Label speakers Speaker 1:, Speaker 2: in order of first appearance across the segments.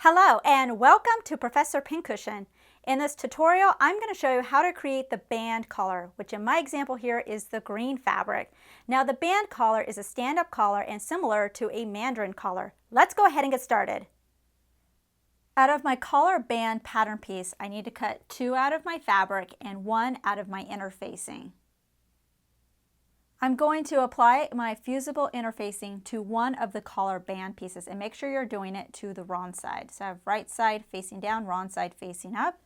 Speaker 1: Hello and welcome to Professor Pincushion. In this tutorial, I'm going to show you how to create the band collar, which in my example here is the green fabric. Now the band collar is a stand-up collar and similar to a mandarin collar. Let's go ahead and get started. Out of my collar band pattern piece, I need to cut 2 out of my fabric and 1 out of my interfacing. I'm going to apply my fusible interfacing to one of the collar band pieces and make sure you're doing it to the wrong side. So I have right side facing down, wrong side facing up.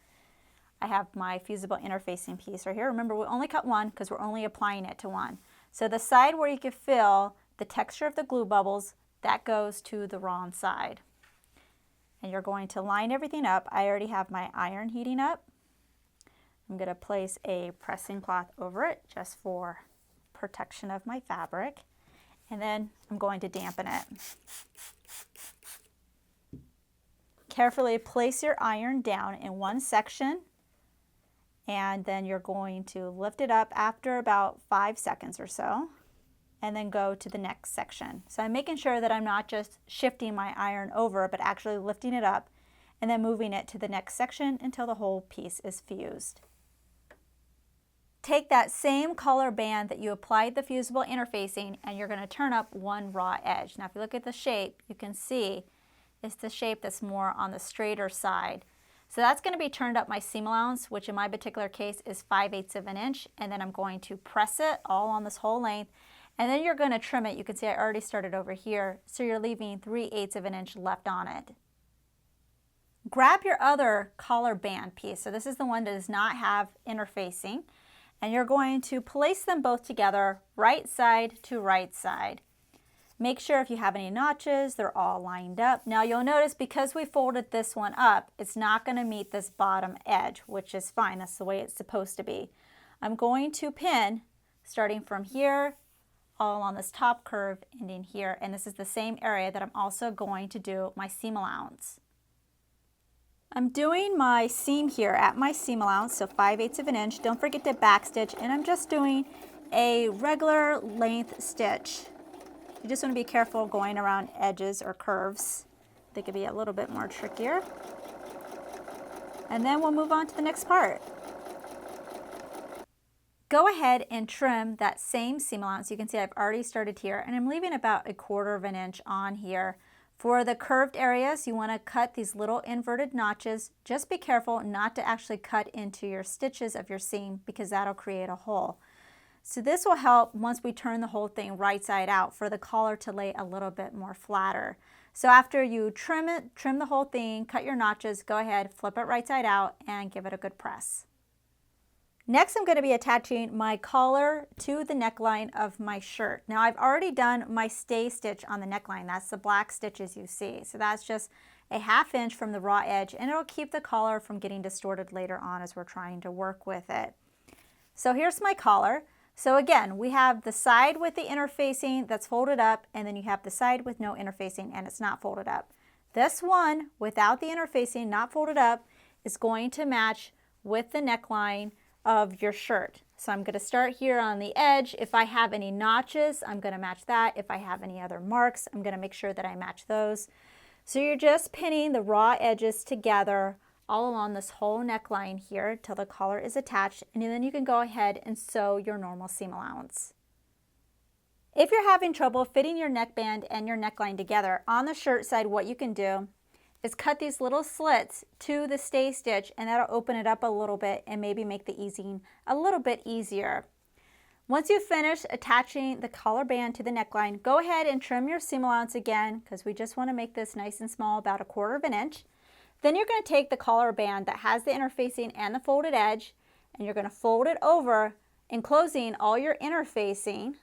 Speaker 1: I have my fusible interfacing piece right here. Remember, we only cut one because we're only applying it to one. So the side where you can feel the texture of the glue bubbles, that goes to the wrong side. And you're going to line everything up. I already have my iron heating up. I'm going to place a pressing cloth over it just for protection of my fabric, and then I'm going to dampen it. Carefully place your iron down in one section, and then you're going to lift it up after about 5 seconds or so, and then go to the next section. So I'm making sure that I'm not just shifting my iron over, but actually lifting it up and then moving it to the next section until the whole piece is fused. Take that same collar band that you applied the fusible interfacing and you're going to turn up one raw edge. Now if you look at the shape, you can see it's the shape that's more on the straighter side. So that's going to be turned up my seam allowance, which in my particular case is 5/8 of an inch, and then I'm going to press it all on this whole length, and then you're going to trim it. You can see I already started over here, so you're leaving 3/8 of an inch left on it. Grab your other collar band piece. So this is the one that does not have interfacing. And you're going to place them both together, right side to right side. Make sure if you have any notches, they're all lined up. Now you'll notice because we folded this one up, it's not going to meet this bottom edge, which is fine. That's the way it's supposed to be. I'm going to pin, starting from here, all on this top curve, ending here. And this is the same area that I'm also going to do my seam allowance. I'm doing my seam here at my seam allowance, so 5/8 of an inch. Don't forget to backstitch, and I'm just doing a regular length stitch. You just want to be careful going around edges or curves. They could be a little bit more trickier. And then we'll move on to the next part. Go ahead and trim that same seam allowance. You can see I've already started here, and I'm leaving about 1/4 of an inch on here. For the curved areas, you want to cut these little inverted notches. Just be careful not to actually cut into your stitches of your seam because that'll create a hole. So this will help once we turn the whole thing right side out for the collar to lay a little bit more flatter. So after you trim it, trim the whole thing, cut your notches, go ahead, flip it right side out and give it a good press. Next, I'm going to be attaching my collar to the neckline of my shirt. Now, I've already done my stay stitch on the neckline. That's the black stitches you see. So that's just a 1/2 inch from the raw edge, and it'll keep the collar from getting distorted later on as we're trying to work with it. So here's my collar. So again, we have the side with the interfacing that's folded up, and then you have the side with no interfacing and it's not folded up. This one, without the interfacing, not folded up, is going to match with the neckline of your shirt. So I'm going to start here on the edge. If I have any notches, I'm going to match that. If I have any other marks, I'm going to make sure that I match those. So you're just pinning the raw edges together all along this whole neckline here till the collar is attached, and then you can go ahead and sew your normal seam allowance. If you're having trouble fitting your neckband and your neckline together, on the shirt side what you can do is cut these little slits to the stay stitch, and that'll open it up a little bit and maybe make the easing a little bit easier. Once you finish attaching the collar band to the neckline, go ahead and trim your seam allowance again because we just want to make this nice and small, about 1/4 of an inch. Then you're going to take the collar band that has the interfacing and the folded edge, and you're going to fold it over, enclosing all your interfacing,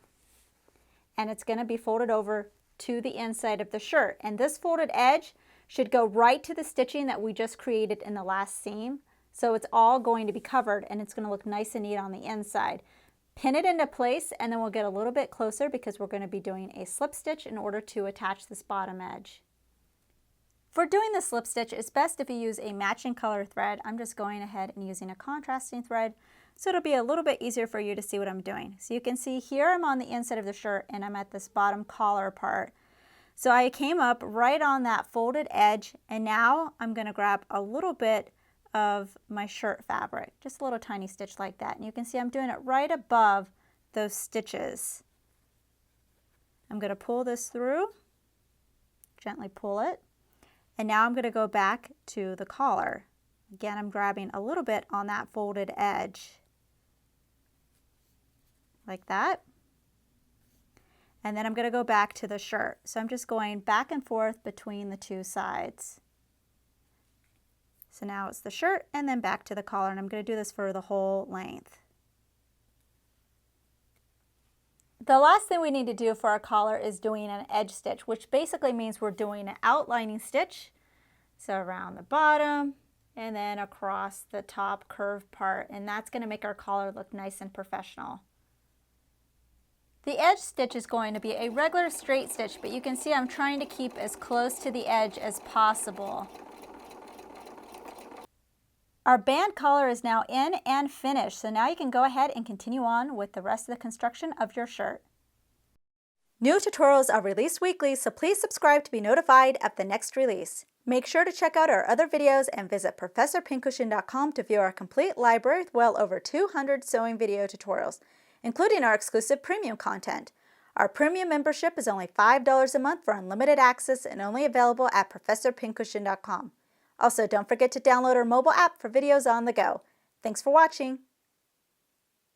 Speaker 1: and it's going to be folded over to the inside of the shirt. And this folded edge should go right to the stitching that we just created in the last seam. So it's all going to be covered and it's going to look nice and neat on the inside. Pin it into place, and then we'll get a little bit closer because we're going to be doing a slip stitch in order to attach this bottom edge. For doing the slip stitch, it's best if you use a matching color thread. I'm just going ahead and using a contrasting thread, so it'll be a little bit easier for you to see what I'm doing. So you can see here I'm on the inside of the shirt and I'm at this bottom collar part. So I came up right on that folded edge, and now I'm going to grab a little bit of my shirt fabric, just a little tiny stitch like that. And you can see I'm doing it right above those stitches. I'm going to pull this through, gently pull it, and now I'm going to go back to the collar. Again, I'm grabbing a little bit on that folded edge, like that. And then I'm going to go back to the shirt. So I'm just going back and forth between the two sides. So now it's the shirt and then back to the collar, and I'm going to do this for the whole length. The last thing we need to do for our collar is doing an edge stitch, which basically means we're doing an outlining stitch. So around the bottom and then across the top curved part, and that's going to make our collar look nice and professional. The edge stitch is going to be a regular straight stitch, but you can see I'm trying to keep as close to the edge as possible. Our band collar is now in and finished, so now you can go ahead and continue on with the rest of the construction of your shirt. New tutorials are released weekly, so please subscribe to be notified of the next release. Make sure to check out our other videos and visit ProfessorPincushion.com to view our complete library with well over 200 sewing video tutorials, including our exclusive premium content. Our premium membership is only $5 a month for unlimited access and only available at ProfessorPincushion.com. Also, don't forget to download our mobile app for videos on the go. Thanks for watching.